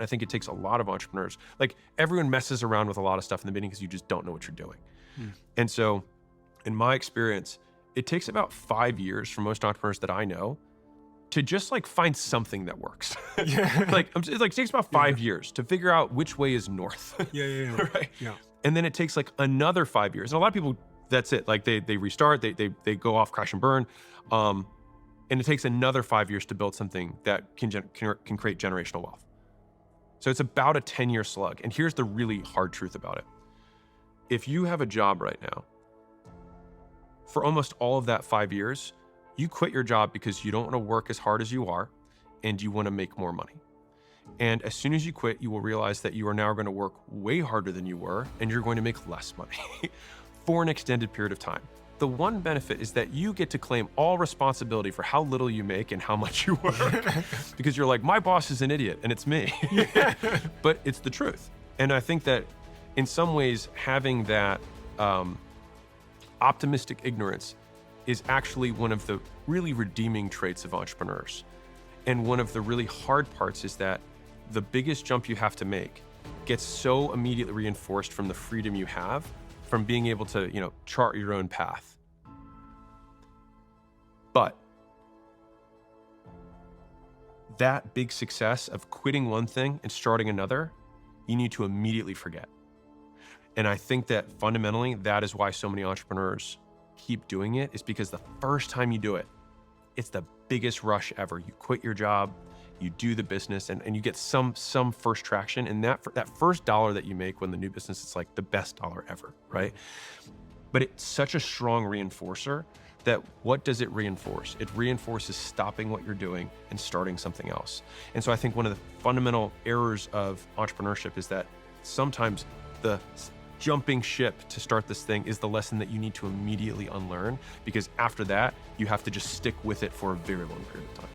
And I think it takes a lot of entrepreneurs. Like everyone messes around with a lot of stuff in the beginning because you just don't know what you're doing. And so in my experience, it takes about 5 years for most entrepreneurs that I know to just like find something that works. It takes about 5 years to figure out which way is north. Right? Yeah. And then it takes like another 5 years. And a lot of people, that's it. Like they restart, they go off, crash and burn. And it takes another 5 years to build something that can create generational wealth. So it's about a 10-year slug. And here's the really hard truth about it. If you have a job right now, for almost all of that 5 years, you quit your job because you don't want to work as hard as you are and you want to make more money. And as soon as you quit, you will realize that you are now going to work way harder than you were and you're going to make less money for an extended period of time. The one benefit is that you get to claim all responsibility for how little you make and how much you work because you're like, my boss is an idiot and it's me. But it's the truth. And I think that in some ways, having that optimistic ignorance is actually one of the really redeeming traits of entrepreneurs. And one of the really hard parts is that the biggest jump you have to make gets so immediately reinforced from the freedom you have from being able to, chart your own path. But that big success of quitting one thing and starting another, you need to immediately forget. And I think that fundamentally, that is why so many entrepreneurs keep doing it, is because the first time you do it, it's the biggest rush ever. You quit your job, you do the business, and you get some first traction. And that first dollar that you make when the new business is like the best dollar ever, right? But it's such a strong reinforcer that what does it reinforce? It reinforces stopping what you're doing and starting something else. And so I think one of the fundamental errors of entrepreneurship is that sometimes the jumping ship to start this thing is the lesson that you need to immediately unlearn, because after that, you have to just stick with it for a very long period of time.